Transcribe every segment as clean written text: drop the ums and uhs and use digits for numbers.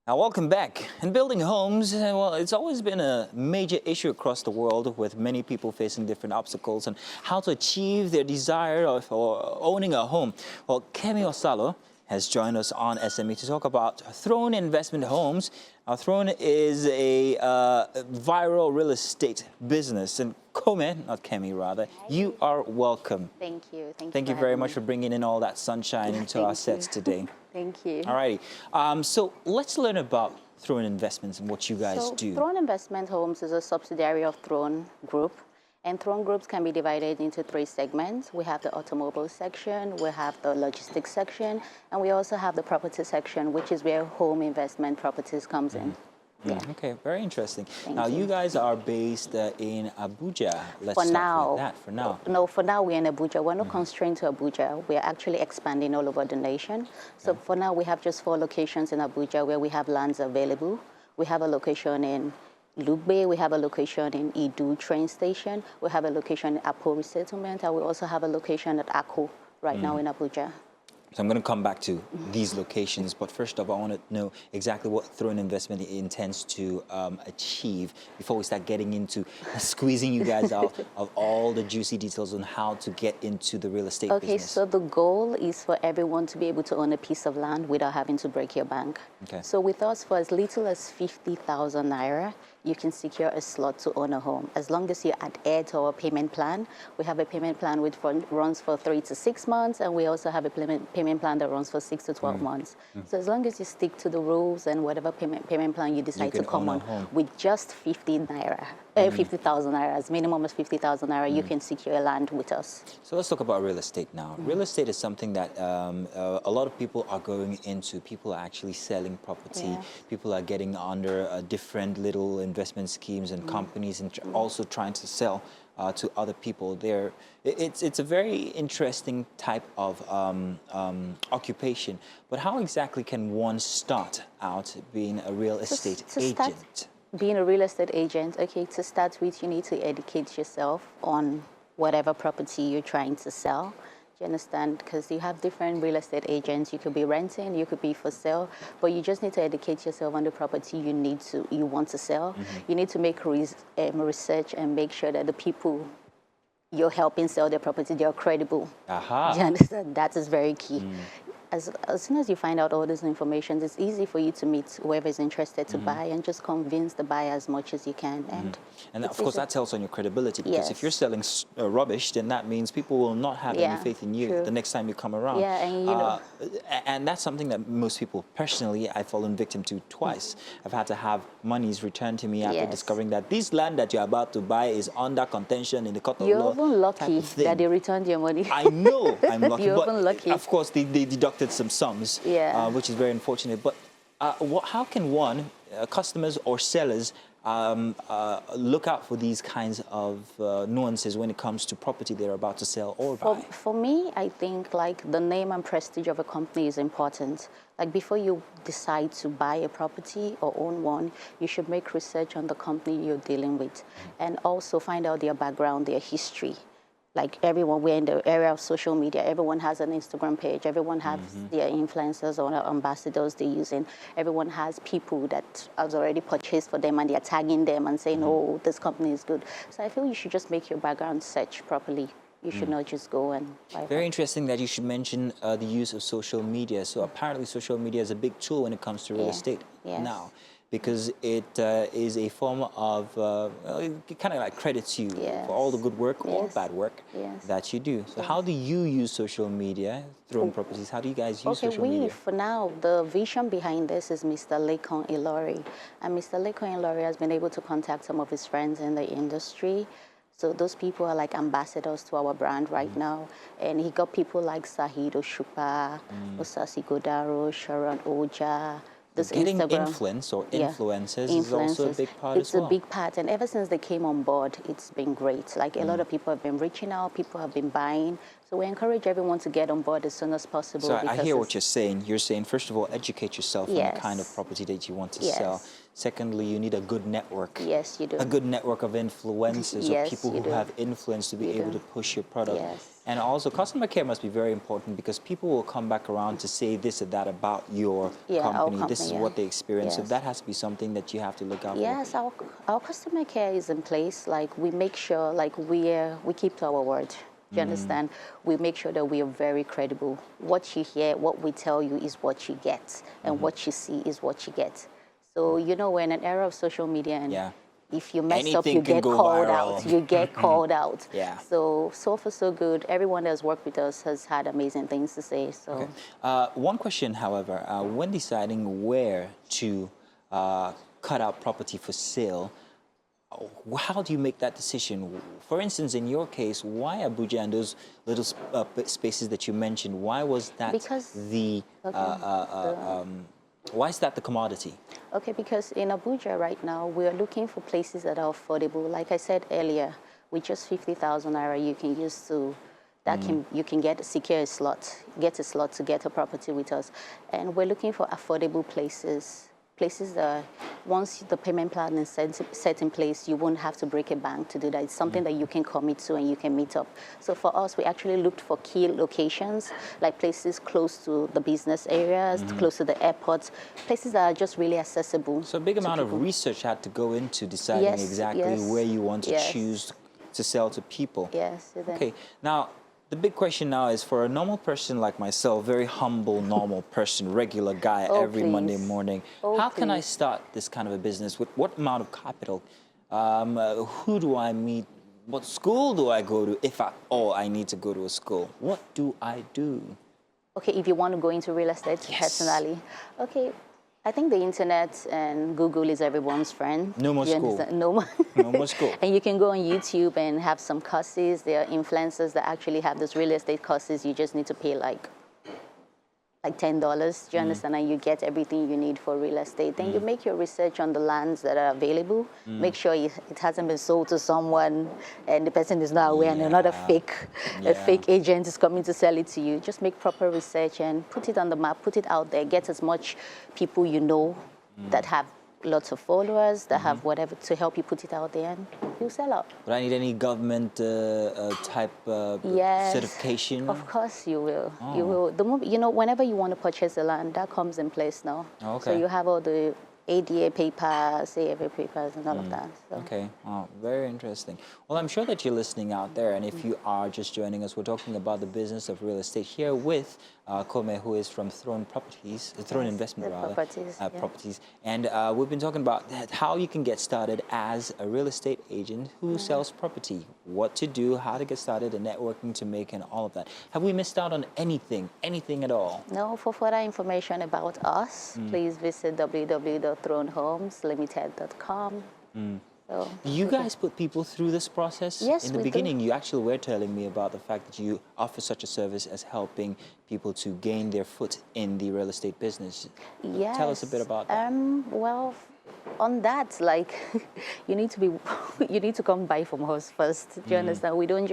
Now, welcome back. In building homes, well, it's always been a major issue across the world with many people facing different obstacles and how to achieve their desire of owning a home. Well, Kemi Osalor has joined us on SME to talk about Throne Investment Homes. Throne is a viral real estate business. And not Kemi rather, you are welcome. Thank you. Thank you very much for bringing in all that sunshine into our sets today. Thank you. All righty. So let's learn about Throne Investments and what you guys do. Throne Investment Homes is a subsidiary of Throne Group. And Throne Groups can be divided into 3 segments. We have the automobile section, we have the logistics section, and we also have the property section, which is where home investment properties comes in. Yeah. Okay, very interesting. Thank you. You guys are based in Abuja. Let's For start with that for now. No, for now we're in Abuja. We're not constrained to Abuja. We're actually expanding all over the nation. So for now we have just 4 locations in Abuja where we have lands available. We have a location in Lugbe, we have a location in Idu train station, we have a location in Apo resettlement, and we also have a location at Ako right now in Abuja. So I'm going to come back to these locations, but first off, I want to know exactly what Throne Investment intends to achieve before we start getting into squeezing you guys out of all the juicy details on how to get into the real estate business. Okay, so the goal is for everyone to be able to own a piece of land without having to break your bank. Okay. So with us, for as little as 50,000 naira, you can secure a slot to own a home. As long as you adhere to our payment plan, we have a payment plan which runs for 3 to 6 months, and we also have a payment plan that runs for 6 to 12 months. So as long as you stick to the rules and whatever payment plan you decide to come on with just 50,000 naira, as minimum as 50,000 naira, you can secure a land with us. So let's talk about real estate now. Real estate is something that a lot of people are going into. People are actually selling property. People are getting under different little investment schemes and companies, and also trying to sell to other people. It's a very interesting type of occupation. But how exactly can one start out being a real estate agent? Being a real estate agent, okay, to start with, you need to educate yourself on whatever property you're trying to sell. Do you understand? Because you have different real estate agents. You could be renting, you could be for sale, but you just need to educate yourself on the property you want to sell. You need to make research and make sure that the people you're helping sell their property, they're credible. Do you understand? That is very key. As soon as you find out all this information, it's easy for you to meet whoever is interested to buy and just convince the buyer as much as you can. And of course, that tells on your credibility, because if you're selling rubbish, then that means people will not have any faith in you the next time you come around. And that's something that most people, personally, I've fallen victim to twice. I've had to have monies returned to me after discovering that this land that you're about to buy is under contention in the court of law. You're even lucky that they returned your money. I know I'm lucky. You're even lucky. Of course, they deducted some sums, which is very unfortunate. But how can customers or sellers, look out for these kinds of nuances when it comes to property they're about to sell or buy? For me, I think like the name and prestige of a company is important. Like before you decide to buy a property or own one, you should make research on the company you're dealing with, and also find out their background, their history. Like everyone, we're in the area of social media. Everyone has an Instagram page. Everyone has their influencers or ambassadors they're using. Everyone has people that has already purchased for them, and they're tagging them and saying, oh, this company is good. So I feel you should just make your background search properly. You should not just go and buy. Very interesting that you should mention the use of social media. So apparently social media is a big tool when it comes to real estate now, because it is a form of, it kind of like credits you for all the good work or bad work that you do. So how do you use social media, Throne Properties? How do you guys use social media? For now, the vision behind this is Mr. Lekon Ilori. And Mr. Lekon Ilori has been able to contact some of his friends in the industry. So those people are like ambassadors to our brand right now. And he got people like Sahid Oshupa, Osasi Godaro, Sharon Oja. Getting influence or influencers is also a big part as well. It's a big part, and ever since they came on board, it's been great. Like a lot of people have been reaching out, people have been buying. So we encourage everyone to get on board as soon as possible. So I hear what you're saying. You're saying, first of all, educate yourself on the kind of property that you want to sell. Secondly, you need a good network. Yes, you do. A good network of influencers or people who have influence to be able to push your product. And also, customer care must be very important because people will come back around to say this or that about your company. This is what they experience. So that has to be something that you have to look out for. Yes, our customer care is in place. Like, we make sure, like, we keep to our word. Do you understand? We make sure that we are very credible. What you hear, what we tell you is what you get, and what you see is what you get. So, you know, we're in an era of social media, and if you mess up, you get called out. You get called out. So far, so good. Everyone that's worked with us has had amazing things to say. So, one question, however, when deciding where to cut out property for sale, how do you make that decision? For instance, in your case, why Abuja and those little spaces that you mentioned? Why was that why is that the commodity? Okay, because in Abuja right now, we are looking for places that are affordable. Like I said earlier, with just 50,000 naira, you can use to you can secure a slot, get a slot to get a property with us, and we're looking for affordable places. Places that once the payment plan is set in place, you won't have to break a bank to do that. It's something that you can commit to and you can meet up. So for us, we actually looked for key locations, like places close to the business areas, close to the airports, places that are just really accessible. So a big amount of research had to go into deciding exactly where you want to choose to sell to people. Yes. Okay. Now, the big question now is for a normal person like myself, very humble, normal person, regular guy every Monday morning, how can I start this kind of a business? With what amount of capital? Who do I meet? What school do I go to if at all I need to go to a school? What do I do? Okay, if you want to go into real estate personally. Okay, I think the internet and Google is everyone's friend. No more school. No more school. And you can go on YouTube and have some courses. There are influencers that actually have those real estate courses. You just need to pay like $10. Do you understand? And you get everything you need for real estate. Then you make your research on the lands that are available. Make sure it hasn't been sold to someone and the person is not aware and another a fake agent is coming to sell it to you. Just make proper research and put it on the map, put it out there. Get as much people you know that have lots of followers, that have whatever to help you put it out there, and you'll sell out. Would I need any government type certification? Of course you will. You will. The moment, you know, whenever you want to purchase a land, that comes in place now. So you have all the ADA papers, AFA papers, and all of that. So. Okay, very interesting. Well, I'm sure that you're listening out there, and if you are just joining us, we're talking about the business of real estate here with Kome, who is from Throne Properties, Throne Investment rather, Properties, and we've been talking about how you can get started as a real estate agent who sells property, what to do, how to get started, the networking to make, and all of that. Have we missed out on anything at all? No. For further information about us, please visit www.thronehomesLimited.com. So, you guys put people through this process? Yes, in the beginning, you actually were telling me about the fact that you offer such a service as helping people to gain their foot in the real estate business. Yes. Tell us a bit about that. Well, on that, like, you need to come buy from us first. Do you understand? We don't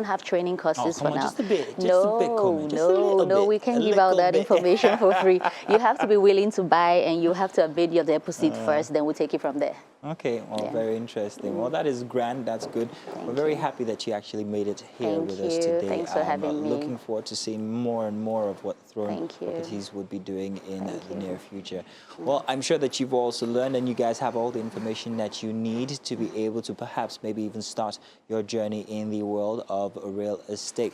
have training courses for now. Just a bit. No, we can't give out that information for free. You have to be willing to buy, and you have to evade your deposit first. Then we take it from there. Okay, well, very interesting. Well, that is grand. That's good. We're very happy that you actually made it here with us today. Thanks for having me. Looking forward to seeing more and more of what Throne Properties would be doing in the near future. Well, I'm sure that you've also learned and you guys have all the information that you need to be able to perhaps maybe even start your journey in the world of real estate.